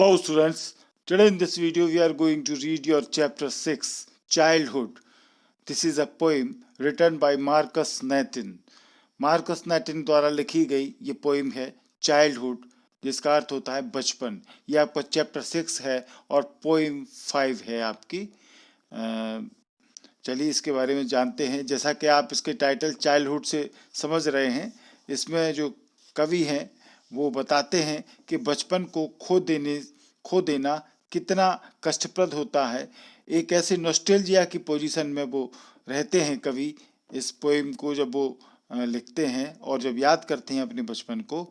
Hello students, today in this video we are going to read your chapter 6, Childhood. This is a poem written by Marcus Nathan. Marcus Nathan द्वारा लिखी गई ये poem है childhood, जिसका अर्थ होता है बचपन। ये आपका चैप्टर 6 है और पोइम 5 है आपकी। चलिए इसके बारे में जानते हैं। जैसा कि आप इसके टाइटल चाइल्डहुड से समझ रहे हैं, इसमें जो कवि हैं वो बताते हैं कि बचपन को खो देना कितना कष्टप्रद होता है। एक ऐसे नॉस्टैल्जिया की पोजीशन में वो रहते हैं कवि इस पोइम को जब वो लिखते हैं और जब याद करते हैं अपने बचपन को।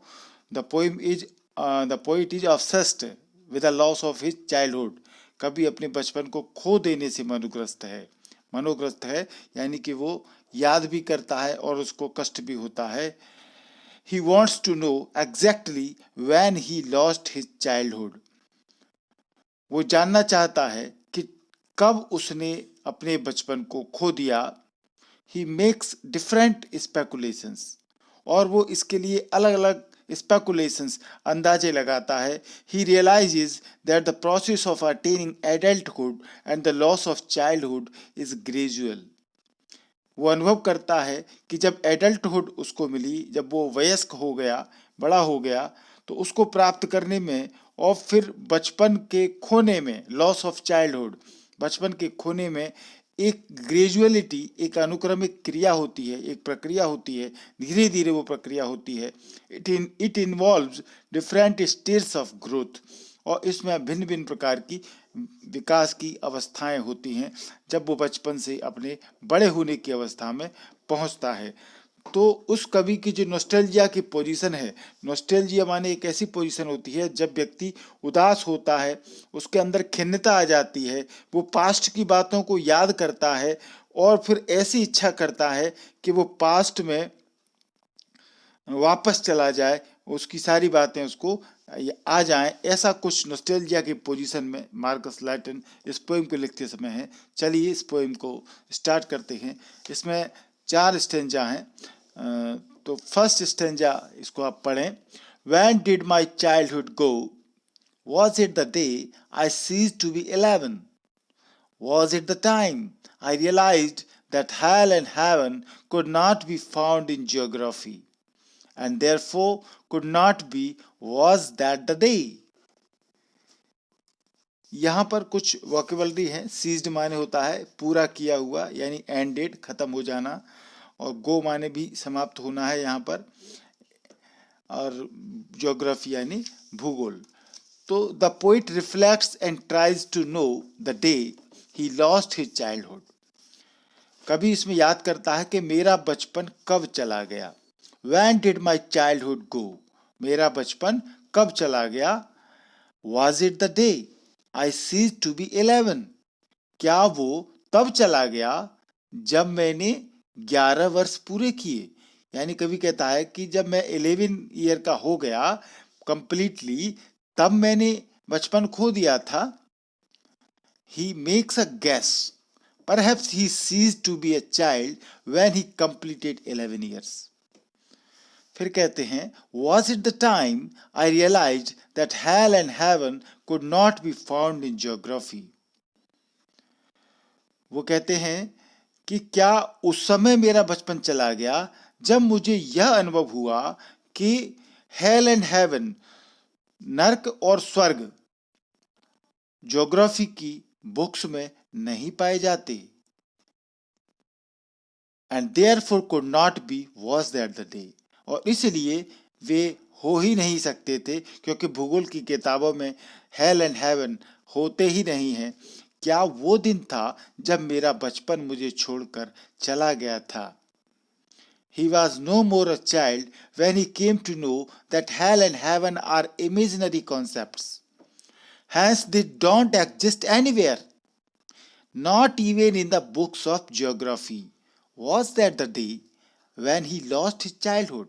The poet is obsessed with the loss of his childhood. कवि अपने बचपन को खो देने से मनोग्रस्त है, यानी कि वो याद भी करता है और उसको कष्ट भी होता है। He wants to know exactly when he lost his childhood. वो जानना चाहता है कि कब उसने अपने बचपन को खो दिया। He makes different speculations. और वो इसके लिए अलग अलग speculations अंदाजे लगाता है। He realizes that the process of attaining adulthood and the loss of childhood is gradual. वो अनुभव करता है कि जब एडल्टहुड उसको मिली, जब वो वयस्क हो गया, बड़ा हो गया, तो उसको प्राप्त करने में और फिर बचपन के खोने में, लॉस ऑफ चाइल्डहुड, बचपन के खोने में एक ग्रेजुअलिटी, एक अनुक्रमिक क्रिया होती है, एक प्रक्रिया होती है, धीरे धीरे वो प्रक्रिया होती है। It involves different states of growth. और इसमें भिन्न भिन्न प्रकार की विकास की अवस्थाएं होती हैं जब वो बचपन से अपने बड़े होने की अवस्था में पहुंचता है। तो उस कवि की जो नॉस्टैल्जिया की पोजीशन है, नॉस्टैल्जिया माने एक ऐसी पोजीशन होती है जब व्यक्ति उदास होता है, उसके अंदर खिन्नता आ जाती है, वो पास्ट की बातों को याद करता है और फिर ऐसी इच्छा करता है कि वो पास्ट में वापस चला जाए, उसकी सारी बातें उसको आ जाएं। ऐसा कुछ नॉस्टैल्जिया की पोजीशन में मार्कस नैटिन इस पोएम को लिखते समय है। चलिए इस पोएम को स्टार्ट करते हैं। इसमें 4 स्टेंजा हैं। तो फर्स्ट स्टेंजा इसको आप पढ़ें। When did my childhood go? Was it the day I ceased to be 11? Was it the time I realized that hell and heaven could not be found in geography? And therefore could not be, was that the day? यहाँ पर कुछ vocabulary है। Seized माने होता है पूरा किया हुआ, यानी एंडेड, खत्म हो जाना, और गो माने भी समाप्त होना है यहाँ पर, और ज्योग्राफी यानी भूगोल। तो the poet reflects and tries to know the day he lost his childhood. कभी इसमें याद करता है कि मेरा बचपन कब चला गया। When did my childhood go? मेरा बचपन कब चला गया। Was it the day I ceased to be 11? क्या वो तब चला गया जब मैंने 11 वर्ष पूरे किए। यानी कभी कहता है कि जब मैं 11 ईयर का हो गया कंप्लीटली, तब मैंने बचपन खो दिया था। He makes a guess. Perhaps he ceased to be a child when he completed 11 years. फिर कहते हैं, Was it the time I realized that hell and heaven could not be found in geography? वो कहते हैं कि क्या उस समय मेरा बचपन चला गया जब मुझे यह अनुभव हुआ कि हेल एंड हेवन, नर्क और स्वर्ग, ज्योग्राफी की बुक्स में नहीं पाए जाते। And therefore could not be, was that the day? और इसलिए वे हो ही नहीं सकते थे, क्योंकि भूगोल की किताबों में हेल एंड हेवन होते ही नहीं हैं। क्या वो दिन था जब मेरा बचपन मुझे छोड़कर चला गया था। He was no more a child when he came to know that hell and heaven are imaginary concepts. Hence they don't exist anywhere, not even in the books of geography. Was that the day when he lost his childhood?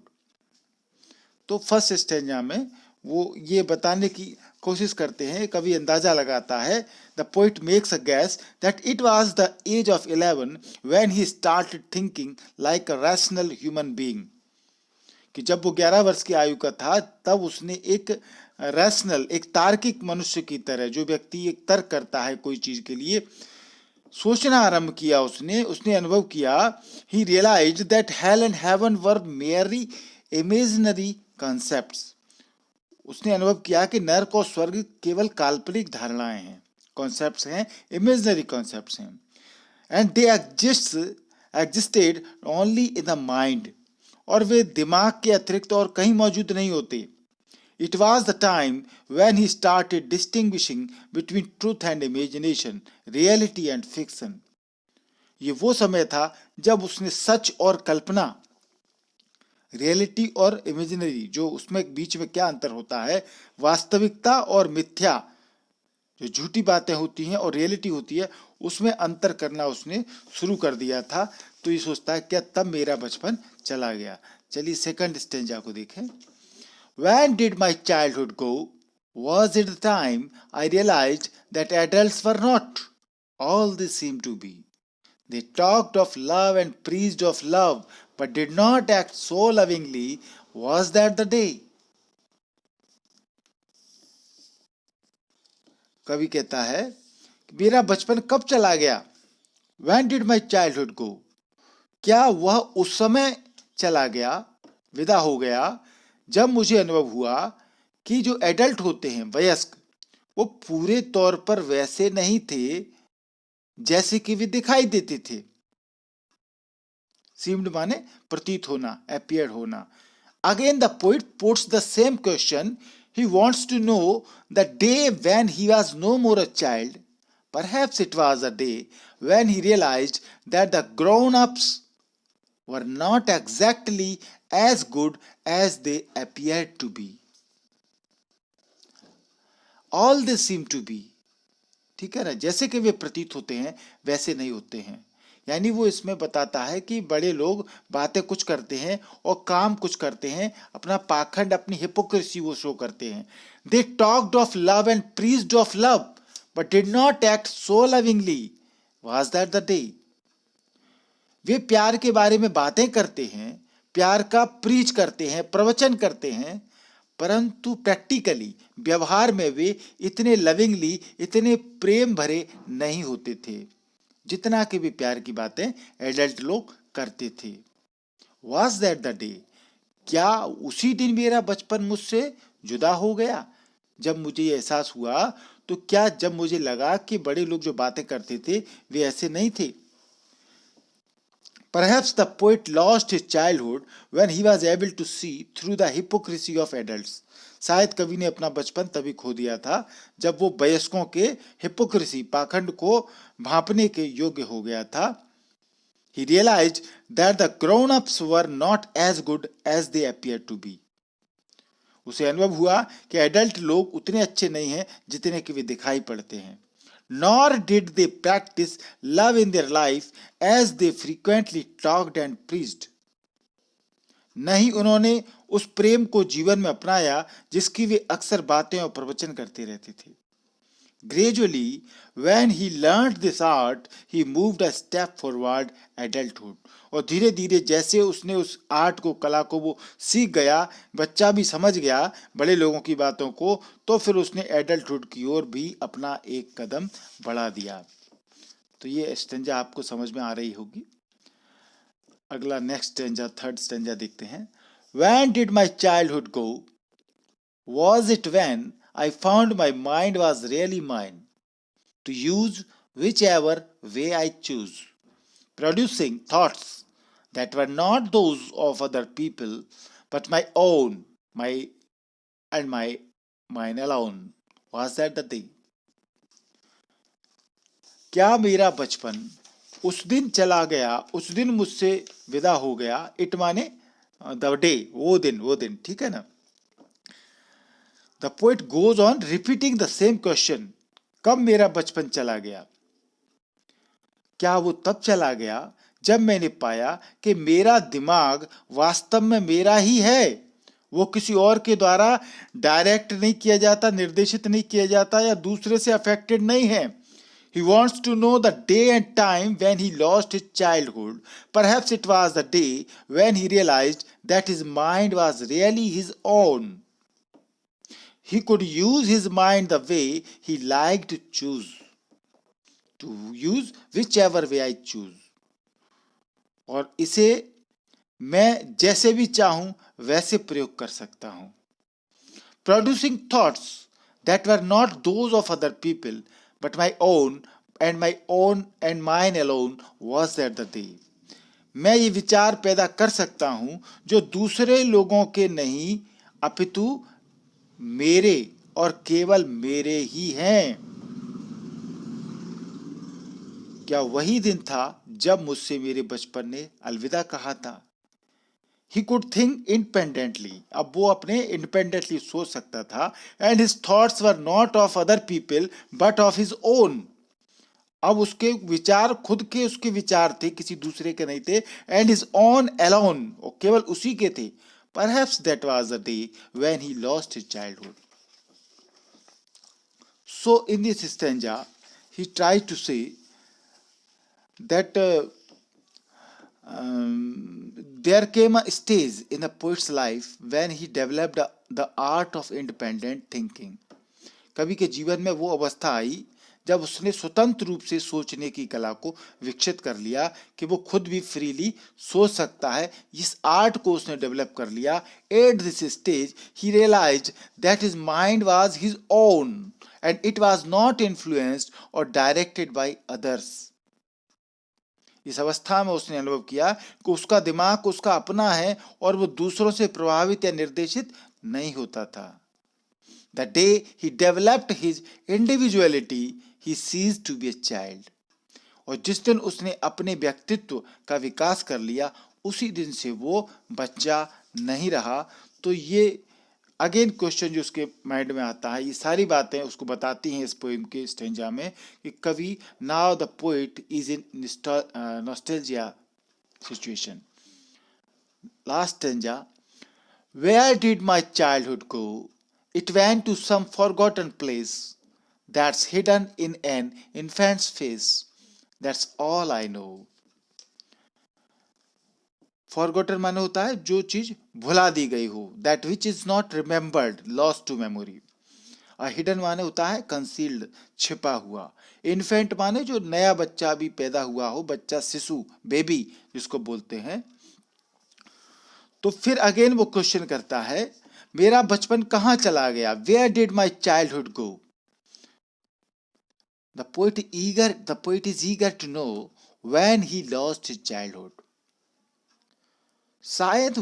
तो first stanza में वो ये बताने की कोशिश करते हैं, कभी अंदाजा लगाता है। The poet makes a guess that it was the age of 11 when he started thinking like a rational human being. कि जब वो 11 वर्ष की आयु का था तब उसने एक रैशनल, एक तार्किक मनुष्य की तरह, जो व्यक्ति एक तर्क करता है कोई चीज के लिए, सोचना आरंभ किया। उसने अनुभव किया, he realised that hell and heaven were mere imaginary concepts. उसने अनुभव किया कि नरक और स्वर्ग केवल काल्पनिक धारणाएं हैं, कॉन्सेप्ट्स हैं, इमेजिनरी कॉन्सेप्ट्स हैं। And they existed only in the mind, और वे दिमाग के अतिरिक्त और कहीं मौजूद नहीं होते। It was the time when he started distinguishing between truth and imagination, reality and fiction. ये वो समय था जब उसने सच और कल्पना, रियलिटी और इमेजिनरी, जो उसमें बीच में क्या अंतर होता है, वास्तविकता और मिथ्या, जो झूठी बातें होती हैं और रियलिटी होती है, उसमें अंतर करना उसने शुरू कर दिया था। तो ये सोचता है क्या तब मेरा बचपन चला गया। चलिए सेकंड स्टेंजा को देखें। When did my childhood go? Was it the time I realized that adults were not all they seemed to be? They talked of love and preached of love, but did not act so lovingly. Was that the day? कवि कहता है मेरा बचपन कब चला गया। When did my childhood go? क्या वह उस समय चला गया, विदा हो गया, जब मुझे अनुभव हुआ कि जो एडल्ट होते हैं, वयस्क, वो पूरे तौर पर वैसे नहीं थे जैसे कि वे दिखाई देते थे। सीम्ड माने प्रतीत होना, अपीयर होना। Again the poet puts the same question. He wants to know the day when he was no more a child. Perhaps it was a day when he realised that the grown ups were not exactly as good as they appeared to be. All they seem to be, ठीक है ना, जैसे कि वे प्रतीत होते हैं वैसे नहीं होते हैं। यानी वो इसमें बताता है कि बड़े लोग बातें कुछ करते हैं और काम कुछ करते हैं, अपना पाखंड, अपनी हिपोक्रेसी वो शो करते हैं। They talked of love and preached of love, but did not act so lovingly. Was that the day? वे प्यार के बारे में बातें करते हैं, प्यार का प्रीच करते हैं, प्रवचन करते हैं, परंतु प्रैक्टिकली, व्यवहार में वे इतने लविंगली, इतने प्रेम भरे नहीं होते थे जितना कि वे प्यार की बातें एडल्ट लोग करते थे। Was that the day? क्या उसी दिन मेरा बचपन मुझसे जुदा हो गया? जब मुझे ये एहसास हुआ, तो क्या जब मुझे लगा कि बड़े लोग जो बातें करते थे वे ऐसे नहीं थे। Perhaps the poet lost his childhood when he was able to see through the hypocrisy of adults. शायद कवि ने अपना बचपन तभी खो दिया था जब वो वयस्कों के हिपोक्रेसी, पाखंड को भांपने के योग्य हो गया था। He realized that the grown-ups were not as good as they appeared to be. उसे अनुभव हुआ कि एडल्ट लोग उतने अच्छे नहीं हैं जितने कि वे दिखाई पड़ते हैं। Nor did they practice love in their life as they frequently talked and preached. नहीं उन्होंने उस प्रेम को जीवन में अपनाया जिसकी वे अक्सर बातें और प्रवचन करते रहते थे। Gradually, when he learned this art, he moved a step forward adulthood. और धीरे धीरे जैसे उसने उस आर्ट को, कला को वो सीख गया, बच्चा भी समझ गया बड़े लोगों की बातों को, तो फिर उसने एडल्टहुड की ओर भी अपना एक कदम बढ़ा दिया। तो ये स्टेंजा आपको समझ में आ रही होगी। अगला नेक्स्ट स्टेंजा, थर्ड स्टेंजा देखते हैं। When did my childhood go? Was it when I found my mind was really mine, to use whichever way I choose, producing thoughts that were not those of other people, but my own, mine alone. Was that the day? क्या मेरा बचपन उस दिन चला गया, उस दिन मुझसे विदा हो गया। इट माने द डे, वो दिन, ठीक है ना। The poet goes on repeating the same question. कब मेरा बचपन चला गया? क्या वो तब चला गया जब मैंने पाया कि मेरा दिमाग वास्तव में मेरा ही है, वो किसी और के द्वारा डायरेक्ट नहीं किया जाता, निर्देशित नहीं किया जाता या दूसरे से अफेक्टेड नहीं है। He wants to know the day and time when he lost his childhood. Perhaps it was the day when he realized that his mind was really his own. He could use his mind the way he liked to choose. To use whichever way I choose. और इसे मैं जैसे भी चाहूं वैसे प्रयोग कर सकता हूं. Producing thoughts that were not those of other people but my own and mine alone was that the day. मैं ये विचार पैदा कर सकता हूं जो दूसरे लोगों के नहीं अपितु मेरे और केवल मेरे ही हैं. क्या वही दिन था जब मुझसे मेरे बचपन ने अलविदा कहा था. He could think independently. अब वो अपने independently सोच सकता था. And his thoughts were not of other people but of his own. अब उसके विचार खुद के उसके विचार थे, किसी दूसरे के नहीं थे. And his own alone. और केवल उसी के थे. Perhaps that was the day when he lost his childhood. So in this stanza, he tried to say that there came a stage in a poet's life when he developed the art of independent thinking. कवि के जीवन में वो अवस्था आई जब उसने स्वतंत्र रूप से सोचने की कला को विकसित कर लिया कि वो खुद भी फ्रीली सोच सकता है. इस आर्ट को उसने डेवलप कर लिया. At this stage he realized that his mind was his own and it was not influenced or directed by others. इस अवस्था में उसने अनुभव किया कि उसका दिमाग उसका अपना है और वो दूसरों से प्रभावित या निर्देशित नहीं होता था. The day he developed his individuality, he ceased to be a child. और जिस दिन उसने अपने व्यक्तित्व का विकास कर लिया उसी दिन से वो बच्चा नहीं रहा. तो ये अगेन क्वेश्चन जो उसके माइंड में आता है, ये सारी बातें उसको बताती हैं इस पोएम के स्टेंजा में कि कवि now the poet is in nostalgia situation. Last stanza. Where did my childhood go? It went to some forgotten place that's hidden in an infant's face. That's all I know. Forgotten माने होता है जो चीज भुला दी गई हो. That which is not remembered, lost to memory. Hidden माने होता है कंसील्ड, छिपा हुआ. इन्फेंट माने जो नया बच्चा भी पैदा हुआ हो, बच्चा, शिशु, बेबी जिसको बोलते हैं. तो फिर अगेन वो क्वेश्चन करता है मेरा बचपन कहाँ चला गया. Where did my childhood go? The poet is eager to know when he lost his childhood. शायद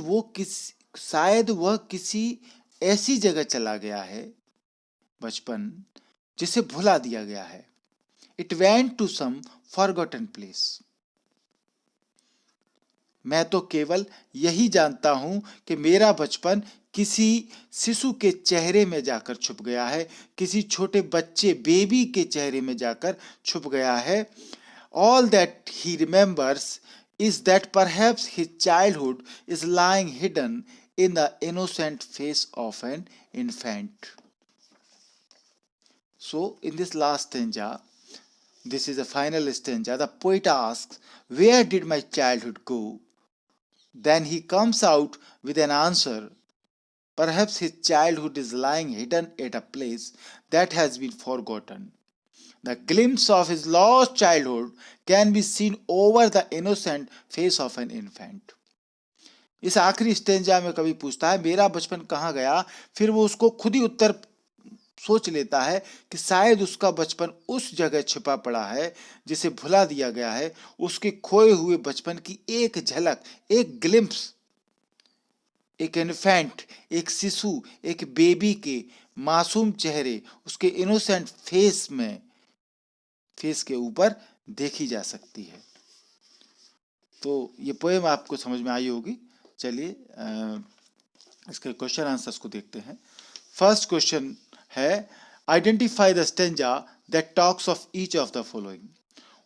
वह किसी ऐसी जगह चला गया है बचपन जिसे भुला दिया गया है. It went to some forgotten place. मैं तो केवल यही जानता हूं कि मेरा बचपन किसी शिशु के चेहरे में जाकर छुप गया है, किसी छोटे बच्चे बेबी के चेहरे में जाकर छुप गया है. All that he remembers is that perhaps his childhood is lying hidden in the innocent face of an infant. So in this last stanza, this is the final stanza, the poet asks, where did my childhood go? Then he comes out with an answer. Perhaps his childhood is lying hidden at a place that has been forgotten. The glimpse of his lost childhood can be seen over the innocent face of an infant. इस आखिरी stanza में कवि पूछता है मेरा बचपन कहाँ गया. फिर वो उसको खुद ही उत्तर सोच लेता है कि शायद उसका बचपन उस जगह छिपा पड़ा है जिसे भुला दिया गया है. उसके खोए हुए बचपन की एक झलक, एक ग्लिम्प्स, एक इन्फेंट, एक शिशु, एक बेबी के मासूम चेहरे, उसके इनोसेंट फेस के ऊपर देखी जा सकती है. तो ये पोएम आपको समझ में आई होगी. चलिए इसके क्वेश्चन आंसर्स को देखते हैं. फर्स्ट क्वेश्चन है identify the stanza that talks of each of the following.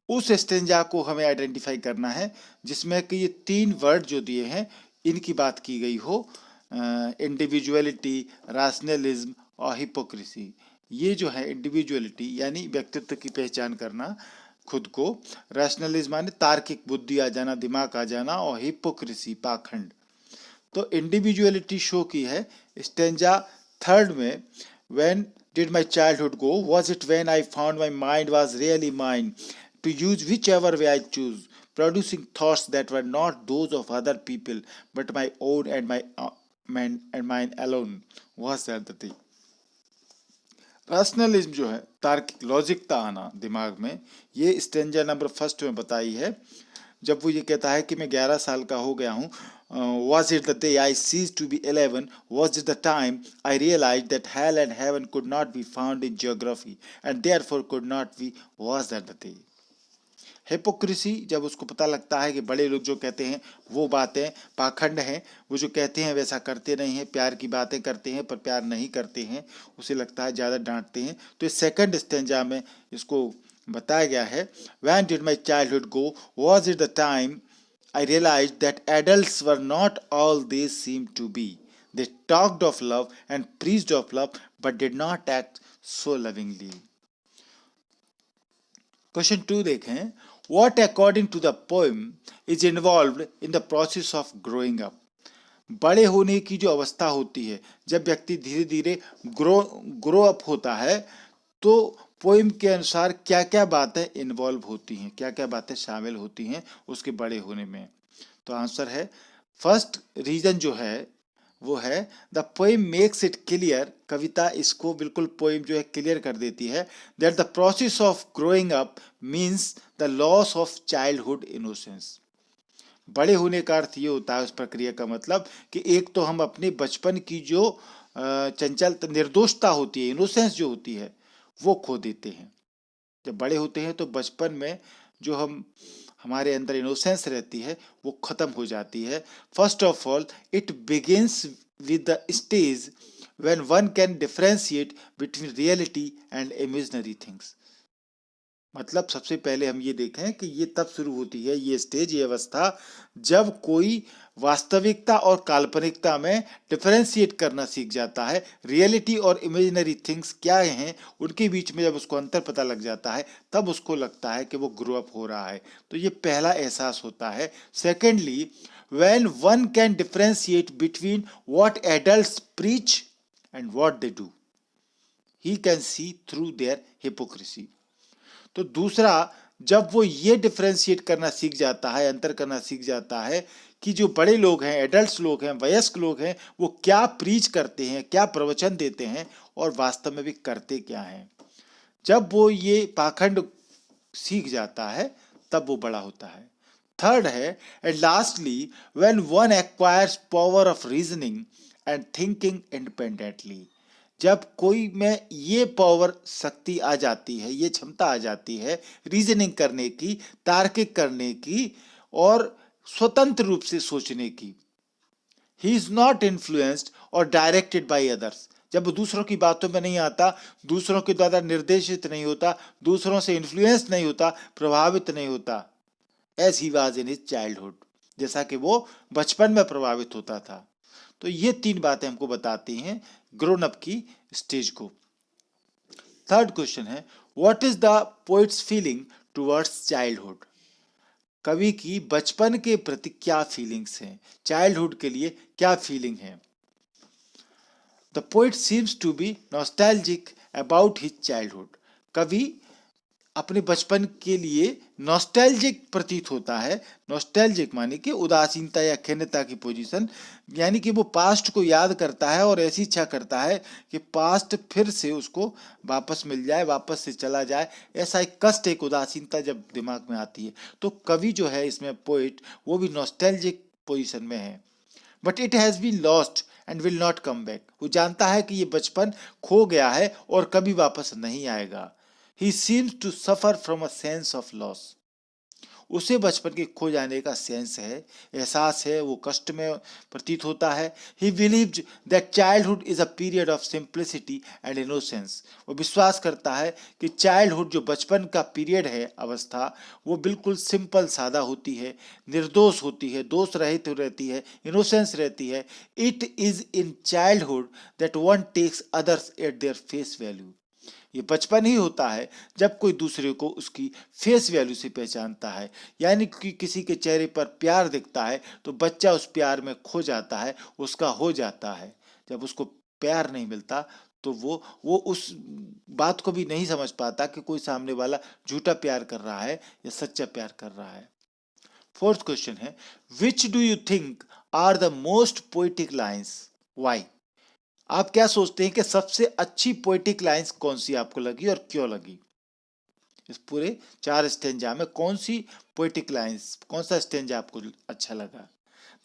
उस स्टेंजा को हमें आइडेंटिफाई करना है जिसमें कि ये 3 वर्ड जो दिए हैं इनकी बात की गई हो. इंडिविजुअलिटी, रैशनलिज्म और हिपोक्रेसी. ये जो है इंडिविजुअलिटी यानी व्यक्तित्व की पहचान करना खुद को, रैशनलिज्म माने तार्किक बुद्धि आ जाना, दिमाग आ जाना, और हिपोक्रेसी पाखंड। तो इंडिविजुअलिटी शो की है स्टेंजा थर्ड में, when did my childhood go, was it when I found my mind was really mine to use whichever way I choose, producing thoughts that were not those of other people but my own and mine alone, was that the thing। Rationalism जो है तार्किक लॉजिकता आना दिमाग में, ये stanza number first में बताई है। जब वो ये कहता है कि मैं 11 साल का हो गया हूँ, was it the day I ceased to be 11, was it the time I realized that hell and heaven could not be found in geography and therefore could not be, was that the day। Hypocrisy, जब उसको पता लगता है कि बड़े लोग जो कहते हैं वो बातें पाखंड हैं, वो जो कहते हैं वैसा करते नहीं हैं, प्यार की बातें करते हैं पर प्यार नहीं करते हैं, उसे लगता है ज़्यादा डांटते हैं। तो इस सेकंड स्टेंजा में इसको बताया गया है, when did my childhood go, was it the time I realized that adults were not all they seemed to be. They talked of love and preached of love but did not act so lovingly। Question 2 देखें, What according to the poem is involved in the process of growing up। बड़े होने की जो अवस्था होती है, जब व्यक्ति धीरे धीरे ग्रो अप होता है, तो पोइम के अनुसार क्या क्या बातें इन्वॉल्व होती हैं, क्या क्या बातें शामिल होती हैं उसके बड़े होने में। तो आंसर है, फर्स्ट रीजन जो है वो है the poem makes it clear, कविता इसको बिल्कुल पोइम जो है क्लियर कर देती है, that the process of growing up means the loss of childhood innocence. बड़े होने का अर्थ ये होता है, उस प्रक्रिया का मतलब कि एक तो हम अपने बचपन की जो चंचल निर्दोषता होती है, इनोसेंस जो होती है, वो खो देते हैं। जब बड़े होते हैं तो बचपन में जो हमारे अंदर इनोसेंस रहती है वो खत्म हो जाती है। First of all it begins with the stage when one can differentiate between reality and imaginary things. मतलब सबसे पहले हम ये देखें कि ये तब शुरू होती है, ये स्टेज, ये अवस्था, जब कोई वास्तविकता और काल्पनिकता में डिफरेंशिएट करना सीख जाता है। रियलिटी और इमेजिनरी थिंग्स क्या हैं उनके बीच में जब उसको अंतर पता लग जाता है, तब उसको लगता है कि वो ग्रो अप हो रहा है। तो ये पहला एहसास होता है। Secondly, when one can differentiate between what adults preach and what they do, he can see through their hypocrisy. तो दूसरा, जब वो ये डिफरेंशिएट करना सीख जाता है, अंतर करना सीख जाता है कि जो बड़े लोग हैं, एडल्ट्स लोग हैं, वयस्क लोग हैं, वो क्या प्रीच करते हैं, क्या प्रवचन देते हैं और वास्तव में भी करते क्या हैं, जब वो ये पाखंड सीख जाता है तब वो बड़ा होता है। थर्ड है, and lastly, when one acquires power of reasoning and thinking independently. जब कोई में ये पावर शक्ति आ जाती है, ये क्षमता आ जाती है रीजनिंग करने की, तार्किक करने की और स्वतंत्र रूप से सोचने की। ही इज नॉट इन्फ्लुएंस्ड और डायरेक्टेड बाय अदर्स। जब दूसरों की बातों में नहीं आता, दूसरों के द्वारा निर्देशित नहीं होता, दूसरों से इन्फ्लुएंस नहीं होता, प्रभावित नहीं होता, as he was in his childhood, जैसा कि वो बचपन में प्रभावित होता था। तो ये तीन बातें हमको बताती हैं ग्रोन अप की स्टेज को। थर्ड क्वेश्चन है, what is the poets feeling towards childhood. कवि की बचपन के प्रति क्या फीलिंग्स हैं, चाइल्डहुड के लिए क्या फीलिंग है। The poet seems to be nostalgic about his childhood. कवि अपने बचपन के लिए नॉस्टैल्जिक प्रतीत होता है। नॉस्टैल्जिक माने कि उदासीनता या खिन्नता की पोजीशन, यानी कि वो पास्ट को याद करता है और ऐसी इच्छा करता है कि पास्ट फिर से उसको वापस मिल जाए, वापस से चला जाए। ऐसा एक कष्ट, एक उदासीनता जब दिमाग में आती है, तो कवि जो है इसमें पोइट, वो भी नॉस्टैल्जिक पोजीशन में है। But it has been lost and will not come back. वो जानता है कि ये बचपन खो गया है और कभी वापस नहीं आएगा। He seems to suffer from a sense of loss। उसे बचपन के खो जाने का सेंस है, एहसास है, वो कष्ट में प्रतीत होता है। He believes that childhood is a period of simplicity and innocence। वो विश्वास करता है कि चाइल्डहुड जो बचपन का पीरियड है, अवस्था, वो बिल्कुल सिंपल, सादा होती है, निर्दोष होती है, दोष रहित रहती है, इनोसेंस रहती है। It is in childhood that one takes others at their face value। ये बचपन ही होता है जब कोई दूसरे को उसकी फेस वैल्यू से पहचानता है, यानी कि किसी के चेहरे पर प्यार दिखता है तो बच्चा उस प्यार में खो जाता है, उसका हो जाता है। जब उसको प्यार नहीं मिलता तो वो उस बात को भी नहीं समझ पाता कि कोई सामने वाला झूठा प्यार कर रहा है या सच्चा प्यार कर रहा है। फोर्थ क्वेश्चन है, which do you think are the most poetic lines, why? आप क्या सोचते हैं कि सबसे अच्छी पोएटिक लाइन्स कौन सी आपको लगी और क्यों लगी? इस पूरे 4 स्टेंजा में कौन सी पोएटिक लाइन्स, कौन सा स्टेंजा आपको अच्छा लगा?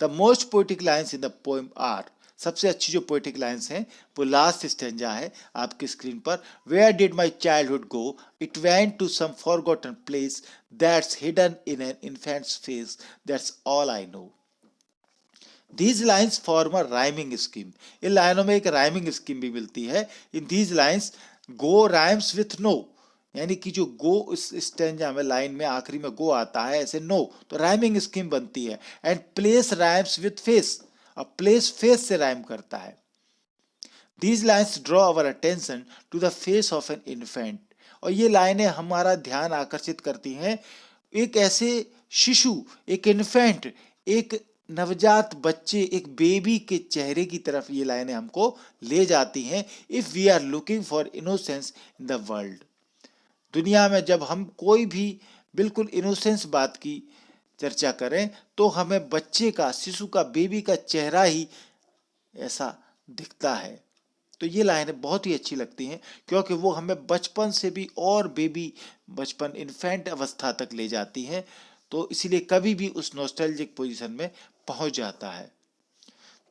The most poetic lines in the poem are, सबसे अच्छी जो पोएटिक लाइन्स हैं वो लास्ट स्टेंजा है आपकी स्क्रीन पर। Where did my childhood go, it went to some forgotten place that's hidden in an infant's face, that's all I know. These lines form a rhyming scheme. इन लाइनों में एक rhyming scheme भी मिलती है। इन these lines go rhymes with no, यानी कि जो गो इस स्टेंजा में लाइन में आखिरी में गो आता है ऐसे नो, तो राइमिंग स्कीम बनती है। And place rhymes with face, और प्लेस फेस से राइम करता है। These lines draw our attention to the face of an infant, और ये लाइनें हमारा ध्यान आकर्षित करती हैं एक ऐसे शिशु, एक इन्फेंट, एक नवजात बच्चे, एक बेबी के चेहरे की तरफ ये लाइनें हमको ले जाती हैं। If we are looking for innocence in the world, दुनिया में जब हम कोई भी बिल्कुल इनोसेंस बात की चर्चा करें तो हमें बच्चे का, शिशु का, बेबी का चेहरा ही ऐसा दिखता है। तो ये लाइनें बहुत ही अच्छी लगती हैं क्योंकि वो हमें बचपन से भी और बेबी, बचपन, इन्फेंट अवस्था तक ले जाती हैं, तो इसीलिए कभी भी उस नॉस्टैल्जिक पोजीशन में पहुंच जाता है।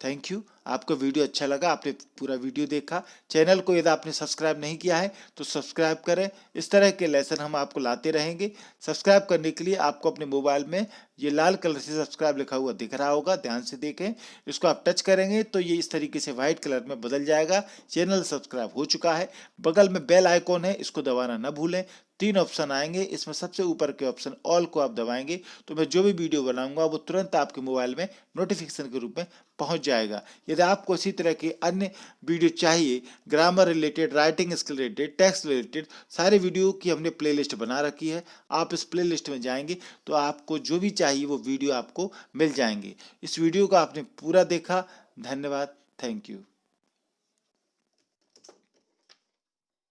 Thank you. आपको वीडियो अच्छा लगा, आपने पूरा वीडियो देखा। चैनल को यदि आपने सब्सक्राइब नहीं किया है तो सब्सक्राइब करें, इस तरह के लेसन हम आपको लाते रहेंगे। सब्सक्राइब करने के लिए आपको अपने मोबाइल में ये लाल कलर से सब्सक्राइब लिखा हुआ दिख रहा होगा, ध्यान से देखें। इसको आप टच करेंगे तो ये इस तरीके से व्हाइट कलर में बदल जाएगा। चैनल सब्सक्राइब हो चुका है। बगल में बेल आइकॉन है, इसको दबाना न भूलें। 3 ऑप्शन आएंगे, इसमें सबसे ऊपर के ऑप्शन ऑल को आप दबाएंगे तो मैं जो भी वीडियो बनाऊंगा वो तुरंत आपके मोबाइल में नोटिफिकेशन के रूप में पहुंच जाएगा। यदि आपको इसी तरह के अन्य वीडियो चाहिए, grammar related, writing skill related, text related, सारे वीडियो की हमने प्लेलिस्ट बना रखी है। आप इस प्लेलिस्ट में जाएंगे तो आपको जो भी चाहिए वो वीडियो आपको मिल जाएंगे। इस वीडियो को आपने पूरा देखा, धन्यवाद, थैंक यू।